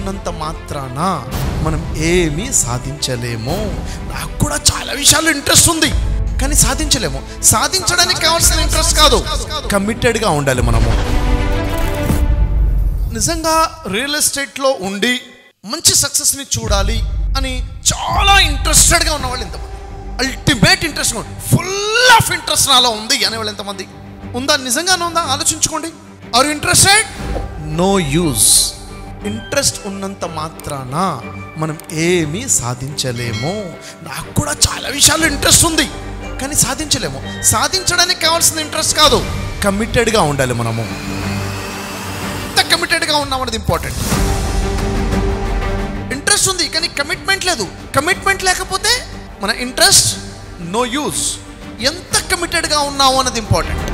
ఉన్నంత మాత్రాన మనం ఏమీ సాధించలేము. నాకు కూడా చాలా విషయాలు ఇంట్రెస్ట్ ఉంది, కానీ సాధించలేము. సాధించడానికి కావాల్సిన ఇంట్రెస్ట్ కాదు, కమిటెడ్గా ఉండాలి. మనము నిజంగా రియల్ ఎస్టేట్లో ఉండి మంచి సక్సెస్ని చూడాలి అని చాలా ఇంట్రెస్టెడ్గా ఉన్నవాళ్ళు ఎంతమంది? Ultimate interest, full of interest నాలో ఉంది అనేవాళ్ళు ఎంతమంది? ఉందా? నిజంగానే ఉందా? ఆలోచించుకోండి. Are you interested? No use. Interest ఉన్నంత మాత్రాన మనం ఏమీ సాధించలేము. నాకు కూడా చాలా విషయాలు ఇంట్రెస్ట్ ఉంది, కానీ సాధించలేము. సాధించడానికి కావాల్సిన ఇంట్రెస్ట్ కాదు, కమిటెడ్గా ఉండాలి. మనము ఎంత కమిటెడ్గా ఉన్నామనేది ఇంపార్టెంట్. ఇంట్రెస్ట్ ఉంది కానీ కమిట్మెంట్ లేదు. కమిట్మెంట్ లేకపోతే మన ఇంట్రెస్ట్ నో యూజ్. ఎంత కమిటెడ్గా ఉన్నాము అన్నది ఇంపార్టెంట్.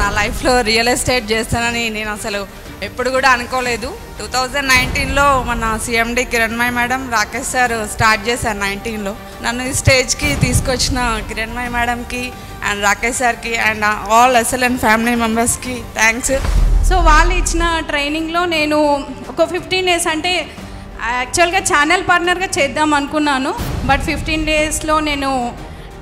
నా లైఫ్లో రియల్ ఎస్టేట్ చేస్తానని నేను అసలు ఎప్పుడు కూడా అనుకోలేదు. 2019లో మన CMD Kiranmayi madam, Rakesh sir start చేశారు. 19లో నన్ను ఈ స్టేజ్కి తీసుకొచ్చిన కిరణ్మయి మేడంకి అండ్ రాకేష్ సార్కి అండ్ ఆల్ SLN ఫ్యామిలీ మెంబర్స్కి థ్యాంక్స్. సో వాళ్ళు ఇచ్చిన ట్రైనింగ్లో నేను ఒక 15 డేస్ అంటే యాక్చువల్గా ఛానల్ పార్ట్నర్గా చేద్దాం అనుకున్నాను. బట్ 15 డేస్లో నేను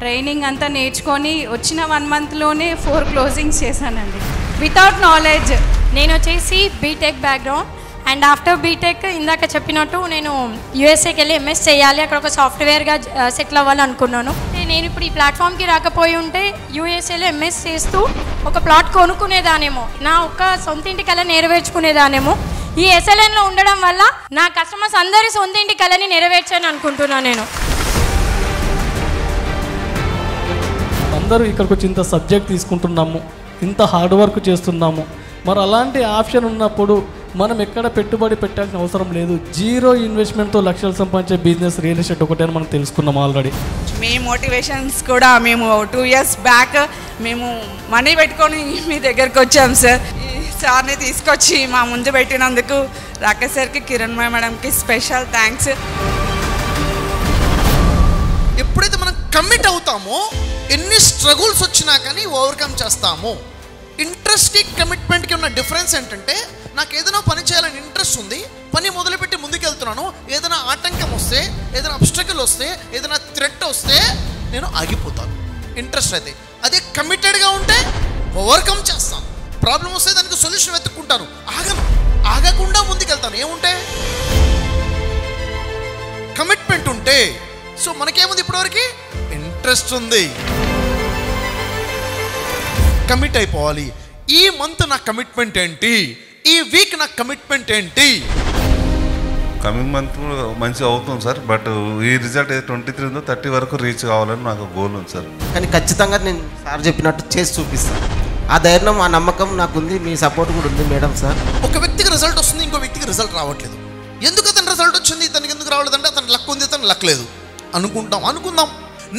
ట్రైనింగ్ అంతా నేర్చుకొని వచ్చిన 1 మంత్లోనే 4 క్లోజింగ్స్ చేశానండి వితౌట్ నాలెడ్జ్. నేను వచ్చేసి BTech background and after BTech ఇందాక చెప్పినట్టు నేను యూఎస్ఏకి వెళ్ళి MS చేయాలి, అక్కడ ఒక సాఫ్ట్వేర్గా సెటిల్ అవ్వాలనుకున్నాను. నేను ఇప్పుడు ఈ ప్లాట్ఫామ్కి రాకపోయి ఉంటే యూఎస్ఏలో MS చేస్తూ ఒక ప్లాట్ కొనుక్కునేదానేమో, నా ఒక్క సొంత ఇంటి కళ నెరవేర్చుకునేదానేమో. ఈ SLNలో ఉండడం వల్ల నా కస్టమర్స్ అందరి సొంత ఇంటి కళని నెరవేర్చాను అనుకుంటున్నాను. నేను అందరూ ఇక్కడికి వచ్చి ఇంత సబ్జెక్ట్ తీసుకుంటున్నాము, ఇంత హార్డ్ వర్క్ చేస్తున్నాము. మరి అలాంటి ఆప్షన్ ఉన్నప్పుడు మనం ఎక్కడ పెట్టుబడి పెట్టాల్సిన అవసరం లేదు. జీరో ఇన్వెస్ట్మెంట్తో లక్షలు సంపాదించే బిజినెస్ రియల్ ఎస్టేట్ ఒకటే అని మనం తెలుసుకున్నాం ఆల్రెడీ. మీ మోటివేషన్స్ కూడా మేము 2 ఇయర్స్ బ్యాక్ మేము మనీ పెట్టుకొని మీ దగ్గరకు వచ్చాం సార్. ఈ సార్ని తీసుకొచ్చి మా ముందు పెట్టినందుకు రాకేష్ సార్కి, కిరణ్మయి మేడంకి స్పెషల్ థ్యాంక్స్. ఎప్పుడైతే మనం కమిట్ అవుతామో ఎన్ని స్ట్రగుల్స్ వచ్చినా కానీ ఓవర్కమ్ చేస్తాము. ఇంట్రెస్ట్కి కమిట్మెంట్కి ఉన్న డిఫరెన్స్ ఏంటంటే, నాకు ఏదైనా పని చేయాలని ఇంట్రెస్ట్ ఉంది, పని మొదలుపెట్టి ముందుకెళ్తున్నాను, ఏదైనా ఆటంకం వస్తే, ఏదైనా అబ్స్టకల్ వస్తే, ఏదైనా థ్రెట్ వస్తే నేను ఆగిపోతాను. ఇంట్రెస్ట్ అయితే అదే కమిటెడ్గా ఉంటే ఓవర్కమ్ చేస్తాను. ప్రాబ్లం వస్తే దానికి సొల్యూషన్ వెతుక్కుంటాను, ఆగకుండా ముందుకెళ్తాను. ఏముంటే కమిట్మెంట్ ఉంటే. సో మనకేముంది ఇప్పటివరకు? ఇంట్రెస్ట్ ఉంది, కమిట్ అయిపోవాలి. ఈ మంత్ నా కమిట్మెంట్ ఏంటి, ఈ వీక్ నా కమిట్మెంట్ ఏంటి? కమింగ్ మంత్ మంచిగా అవుతుంది సార్. బట్ ఈ రిజల్ట్ 23 ఉందో 30 వరకు రీచ్ కావాలని నాకు గోల్ ఉంది సార్. కానీ ఖచ్చితంగా నేను సార్ చెప్పినట్టు చేసి చూపిస్తాను. ఆ ధైర్యం, ఆ నమ్మకం నాకు ఉంది. మీ సపోర్ట్ కూడా ఉంది మేడం సార్. ఒక వ్యక్తికి రిజల్ట్ వస్తుంది, ఇంకో వ్యక్తికి రిజల్ట్ రావట్లేదు. ఎందుకు అతను రిజల్ట్ వచ్చింది, ఇతనికి ఎందుకు రావట్లేదంటే అతను లక్ ఉంది, ఇతను లక్ లేదు అనుకుందాం.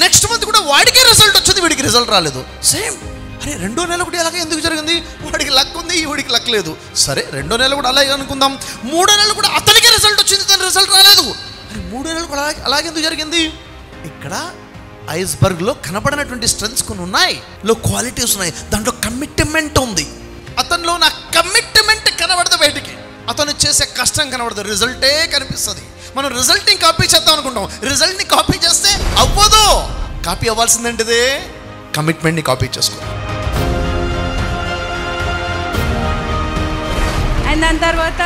నెక్స్ట్ మంత్ కూడా వాడికే రిజల్ట్ వచ్చింది, వీడికి రిజల్ట్ రాలేదు. సేమ్. అరే 2వ నెల కూడా అలాగే ఎందుకు జరిగింది? వాడికి లక్ ఉంది, వీడికి లక్ లేదు. సరే 2వ నెల కూడా అలాగే అనుకుందాం. 3వ నెల కూడా అతనికి రిజల్ట్ వచ్చింది, తన రిజల్ట్ రాలేదు. అరే 3వ నెల కూడా అలాగే ఎందుకు జరిగింది? ఇక్కడ ఐస్బర్గ్లో కనపడినటువంటి స్ట్రెంగ్స్ కొన్ని ఉన్నాయి, లో క్వాలిటీస్ ఉన్నాయి, దాంట్లో కమిట్మెంట్ ఉంది. అతనిలో నా కమిట్మెంట్ కనబడదు బయటికి, అతను చేసే కష్టం కనబడదు, రిజల్టే కనిపిస్తుంది. మనం రిజల్ట్ని కాపీ చేద్దాం అనుకుంటాం, రిజల్ట్ని కాపీ చేస్తే అవ్వదు. కాపీ అవ్వాల్సిందేంటిదే కమిట్మెంట్ని కాపీ చేసుకో. అండ్ దాని తర్వాత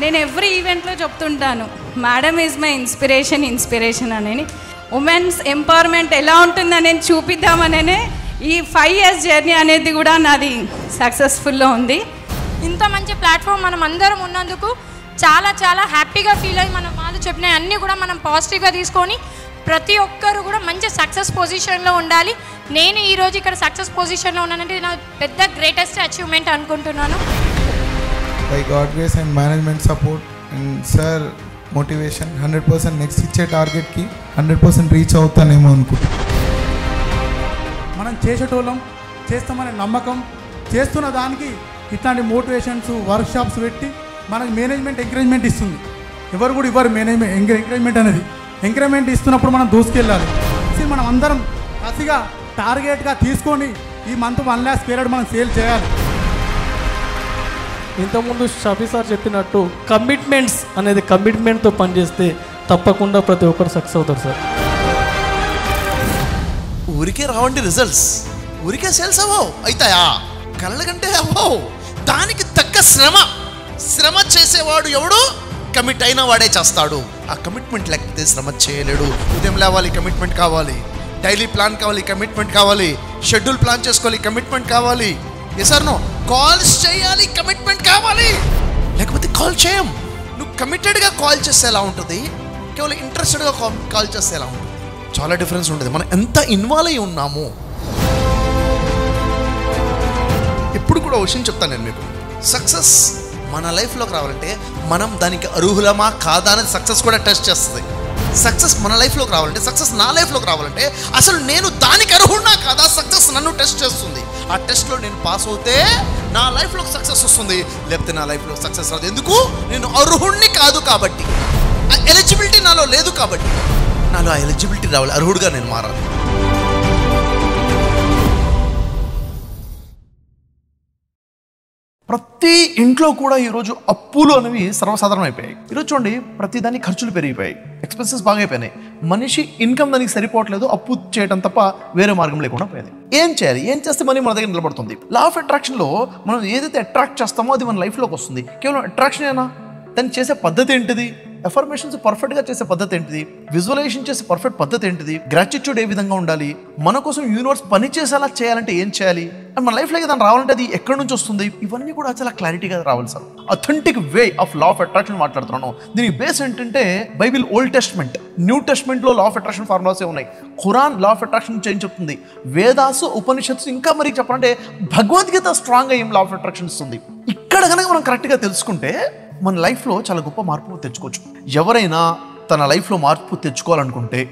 నేను ఎవ్రీ ఈవెంట్లో చెప్తుంటాను, మేడం ఈజ్ మై ఇన్స్పిరేషన్ అని. ఉమెన్స్ ఎంపవర్మెంట్ ఎలా ఉంటుందని చూపిద్దామనే ఈ 5 years జర్నీ అనేది కూడా నాది సక్సెస్ఫుల్లో ఉంది. ఇంత మంచి ప్లాట్ఫామ్ మనం అందరం ఉన్నందుకు చాలా చాలా హ్యాపీగా ఫీల్ అయ్యి, మన వాళ్ళు చెప్పిన అన్నీ కూడా మనం పాజిటివ్గా తీసుకొని ప్రతి ఒక్కరు కూడా మంచి సక్సెస్ పొజిషన్లో ఉండాలి. నేను ఈరోజు ఇక్కడ సక్సెస్ పొజిషన్లో ఉన్నానంటే నా పెద్ద గ్రేటెస్ట్ అచీవ్మెంట్ అనుకుంటున్నాను. By God grace and management support and sir motivation 100% next ఇచ్చే టార్గెట్కి 100% రీచ్ అవుతానేమో అనుకుంటున్నాను. మనం చేసేటోళ్ళం, చేస్తామనే నమ్మకం, చేస్తున్న దానికి ఇట్లాంటి మోటివేషన్స్ వర్క్షాప్స్ పెట్టి మనకు మేనేజ్మెంట్ ఎంకరేజ్మెంట్ ఇస్తుంది. ఎవరు కూడా ఇవ్వరు మేనేజ్మెంట్ ఎంకరేజ్మెంట్ అనేది. ఎంకరేజ్మెంట్ ఇస్తున్నప్పుడు మనం దూసుకెళ్ళాలి. మనం అందరం కసిగా టార్గెట్గా తీసుకొని ఈ మంత్ 1 lakh స్క్వేర్ యార్డ్ మనం సేల్ చేయాలి. ఇంతకుముందు షఫీ సార్ చెప్పినట్టు కమిట్మెంట్స్ అనేది కమిట్మెంట్తో పనిచేస్తే తప్పకుండా ప్రతి ఒక్కరు సక్సెస్ అవుతారు సార్. ఊరికే రావండి రిజల్ట్స్, ఊరికే సేల్స్ అవ్వవు, అవుతాయా? కళ్ళ కంటే అవ్వవు. దానికి తగ్గ శ్రమ చేసేవాడు ఎవడు కమిట్ అయిన వాడే చేస్తాడు. ఆ కమిట్మెంట్ లేకపోతే శ్రమ చేయలేడు. ఉదయం లేవాలి, కమిట్మెంట్ కావాలి. డైలీ ప్లాన్ కావాలి, కమిట్మెంట్ కావాలి. షెడ్యూల్ ప్లాన్ చేసుకోవాలి, కమిట్మెంట్ కావాలి. ఎసార్నో కాల్స్ చేయాలి, కమిట్మెంట్ కావాలి. లేకపోతే కాల్ చేయం. నువ్వు కమిటెడ్గా కాల్ చేస్తే ఎలా ఉంటుంది, కేవలం ఇంట్రెస్టెడ్గా కాల్ చేస్తే ఎలా ఉంటుంది? చాలా డిఫరెన్స్ ఉంటుంది. మనం ఎంత ఇన్వాల్వ్ అయి ఉన్నాము. ఇప్పుడు కూడా విషయం చెప్తాను నేను మీకు. సక్సెస్ మన లైఫ్లోకి రావాలంటే మనం దానికి అర్హులమా కాదా అనేది సక్సెస్ కూడా టెస్ట్ చేస్తుంది. సక్సెస్ మన లైఫ్లోకి రావాలంటే, సక్సెస్ నా లైఫ్లోకి రావాలంటే అసలు నేను దానికి అర్హుడినా కాదా సక్సెస్ నన్ను టెస్ట్ చేస్తుంది. ఆ టెస్ట్లో నేను పాస్ అవుతే నా లైఫ్లోకి సక్సెస్ వస్తుంది, లేకపోతే నా లైఫ్లో సక్సెస్ రాదు. ఎందుకు? నేను అర్హుడిని కాదు కాబట్టి, ఆ ఎలిజిబిలిటీ నాలో లేదు కాబట్టి. నాలో ఆ ఎలిజిబిలిటీ రావాలి, అర్హుడిగా నేను మారాలి. ప్రతి ఇంట్లో కూడా ఈరోజు అప్పులు అనేవి సర్వసాధారణం అయిపోయాయి. ఈరోజు చూడండి, ప్రతిదాన్ని ఖర్చులు పెరిగిపోయాయి, ఎక్స్పెన్సెస్ బాగా అయిపోయినాయి. మనిషి ఇన్కమ్ దానికి సరిపోవట్లేదు, అప్పు చేయడం తప్ప వేరే మార్గం లేకుండా పోయింది. ఏం చేయాలి? ఏం చేస్తే మనీ మన దగ్గర నిలబడుతుంది? లా ఆఫ్ అట్రాక్షన్లో మనం ఏదైతే అట్రాక్ట్ చేస్తామో అది మన లైఫ్లోకి వస్తుంది. కేవలం అట్రాక్షన్ ఏనా? దాన్ని చేసే పద్ధతి ఏంటిది? ఎఫర్మేషన్స్ పర్ఫెక్ట్గా చేసే పద్ధతి ఏంటిది? విజువలైజేషన్ చేసే పర్ఫెక్ట్ పద్ధతి ఏంటిది? గ్రాటిట్యూడ్ ఏ విధంగా ఉండాలి? మన కోసం యూనివర్స్ పని చేసేలా చేయాలంటే ఏం చేయాలి? అండ్ మన లైఫ్లో దాన్ని రావాలంటే అది ఎక్కడి నుంచి వస్తుంది? ఇవన్నీ కూడా చాలా క్లారిటీగా రావాలి sir. Authentic way of law of attraction మాట్లాడుతున్నాను. దీనికి బేస్ ఏంటంటే బైబిల్, ఓల్డ్ టెస్ట్మెంట్, న్యూ టెస్ట్మెంట్లో లా ఆఫ్ అట్రాక్షన్ ఫార్ములాసే ఉన్నాయి. ఖురాన్ లా ఆఫ్ అట్రాక్షన్ ఏం చెప్తుంది? వేదాసు, ఉపనిషత్తు, ఇంకా మరి చెప్పాలంటే భగవద్గీత స్ట్రాంగ్గా ఏం లా ఆఫ్ అట్రాక్షన్ ఇస్తుంది. ఇక్కడ కనుక మనం కరెక్ట్గా తెలుసుకుంటే మన లైఫ్లో చాలా గొప్ప మార్పు తెచ్చుకోవచ్చు. ఎవరైనా తన లైఫ్లో మార్పు తెచ్చుకోవాలనుకుంటే,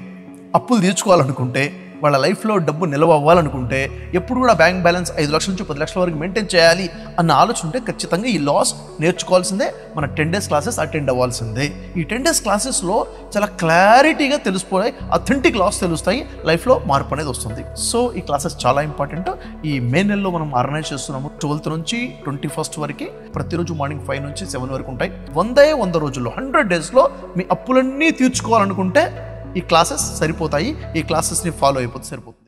అప్పులు తీర్చుకోవాలనుకుంటే, వాళ్ళ లైఫ్లో డబ్బు నిల్వ అవ్వాలనుకుంటే, ఎప్పుడు కూడా బ్యాంక్ బ్యాలెన్స్ 5 లక్షల నుంచి 10 లక్షల వరకు మెయింటైన్ చేయాలి అన్న ఆలోచన ఉంటే ఖచ్చితంగా ఈ లాస్ నేర్చుకోవాల్సిందే. మన 10 days క్లాసెస్ అటెండ్ అవ్వాల్సిందే. ఈ 10 days క్లాసెస్లో చాలా క్లారిటీగా తెలిసిపోయాయి, అథెంటిక్ లాస్ తెలుస్తాయి, లైఫ్లో మార్పు అనేది వస్తుంది. సో ఈ క్లాసెస్ చాలా ఇంపార్టెంట్. ఈ మే నెలలో మనం ఆర్గనైజ్ చేస్తున్నాము. 12th నుంచి 21st వరకు ప్రతిరోజు మార్నింగ్ 5 నుంచి 7 వరకు ఉంటాయి. 100 రోజుల్లో 100 daysలో మీ అప్పులన్నీ తీర్చుకోవాలనుకుంటే ఈ క్లాసెస్ సరిపోతాయి. ఈ క్లాసెస్ని ఫాలో అయిపోతే సరిపోతుంది.